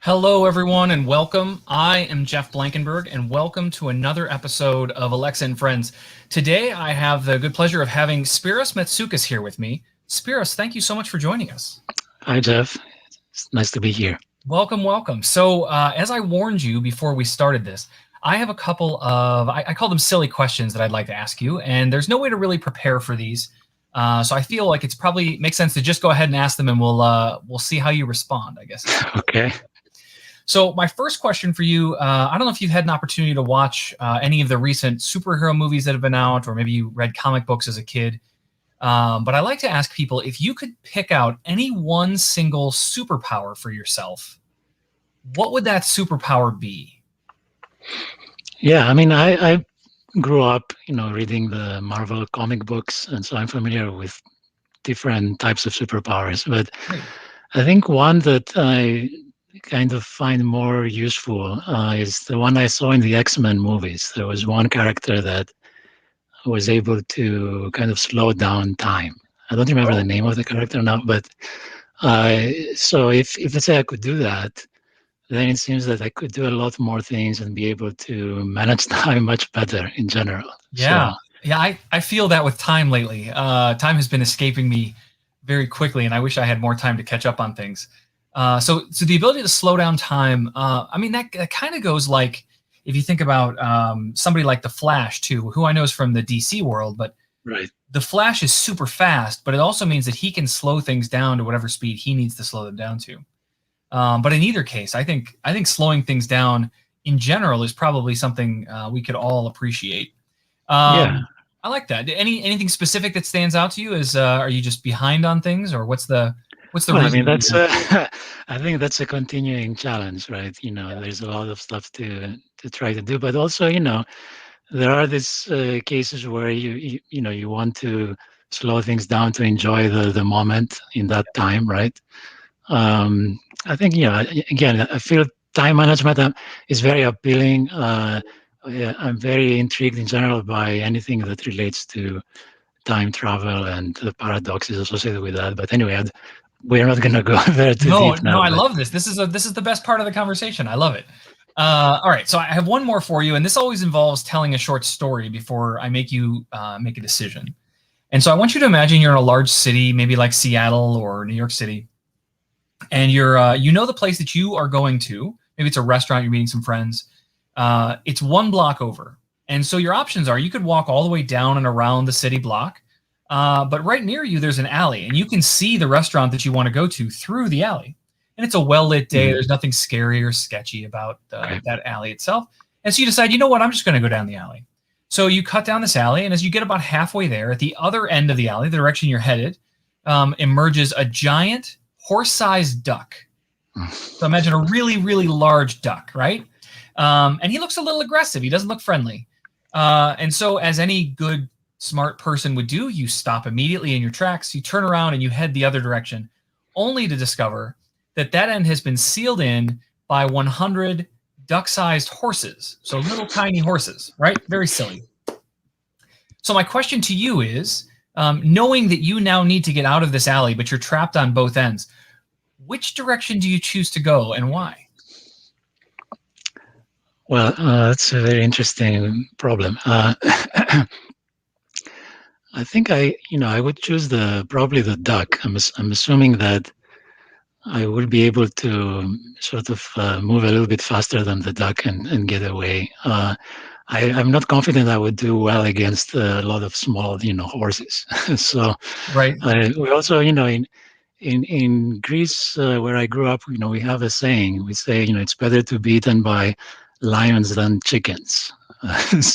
Hello, everyone, and welcome. I am Jeff Blankenburg, and welcome to another episode of Alexa and Friends. Today, I have the good pleasure of having Spyros Matsoukas here with me. Spyros, thank you so much for joining us. Hi, Jeff. It's nice to be here. Welcome, welcome. So, as I warned you before we started this, I have a couple of, I call them silly questions that I'd like to ask you, and there's no way to really prepare for these. So I feel like it's probably makes sense to just go ahead and ask them, and we'll see how you respond, I guess. Okay. So my first question for you, I don't know if you've had an opportunity to watch any of the recent superhero movies that have been out, or maybe you read comic books as a kid. But I like to ask people, if you could pick out any one single superpower for yourself, what would that superpower be? Yeah, I mean, I grew up, reading the Marvel comic books, and so I'm familiar with different types of superpowers. But Great. I think one that I kind of find more useful is the one I saw in the X-Men movies. There was one character that was able to kind of slow down time. I don't remember the name of the character now, but so if let's say I could do that, then it seems that I could do a lot more things and be able to manage time much better in general. Yeah. So, Yeah, I feel that with time lately. Time has been escaping me very quickly, and I wish I had more time to catch up on things. So the ability to slow down time, I mean, that kind of goes like, if you think about somebody like the Flash too, who I know is from the DC world, but right. the Flash is super fast, but it also means that he can slow things down to whatever speed he needs to slow them down to. But in either case, I think slowing things down in general is probably something we could all appreciate. Yeah. I like that. Anything specific that stands out to you? Are you just behind on things, or what's the Well, I reason? mean, I think that's a continuing challenge, right? There's a lot of stuff to try to do, but also, there are these cases where you want to slow things down to enjoy the moment in that time, right? I think, again, I feel time management is very appealing. Yeah, I'm very intrigued in general by anything that relates to time travel and the paradoxes associated with that. But anyway, we're not going to go there too No, deep no, now. I But love this. This is the best part of the conversation. I love it. All right, so I have one more for you, and this always involves telling a short story before I make you make a decision. And so I want you to imagine you're in a large city, maybe like Seattle or New York City, and you know the place that you are going to. Maybe it's a restaurant. You're meeting some friends. It's one block over, and so your options are: you could walk all the way down and around the city block, but right near you there's an alley, and you can see the restaurant that you want to go to through the alley. And it's a well-lit day. There's nothing scary or sketchy about that alley itself. And so you decide, you know what, I'm just going to go down the alley. So you cut down this alley, and as you get about halfway there, at the other end of the alley, the direction you're headed, emerges a giant horse-sized duck. So imagine a really, really large duck, right? And he looks a little aggressive. He doesn't look friendly. And so as any good, smart person would do, you stop immediately in your tracks, you turn around, and you head the other direction, only to discover that end has been sealed in by 100 duck-sized horses. So little tiny horses, right? Very silly. So my question to you is, knowing that you now need to get out of this alley, but you're trapped on both ends, which direction do you choose to go, and why? Well, that's a very interesting problem. I think I would choose probably the duck. I'm assuming that I will be able to sort of move a little bit faster than the duck and get away. I'm not confident I would do well against a lot of small, horses. So, Right. we also, in Greece, where I grew up, we have a saying. We say, it's better to be eaten by lions than chickens. So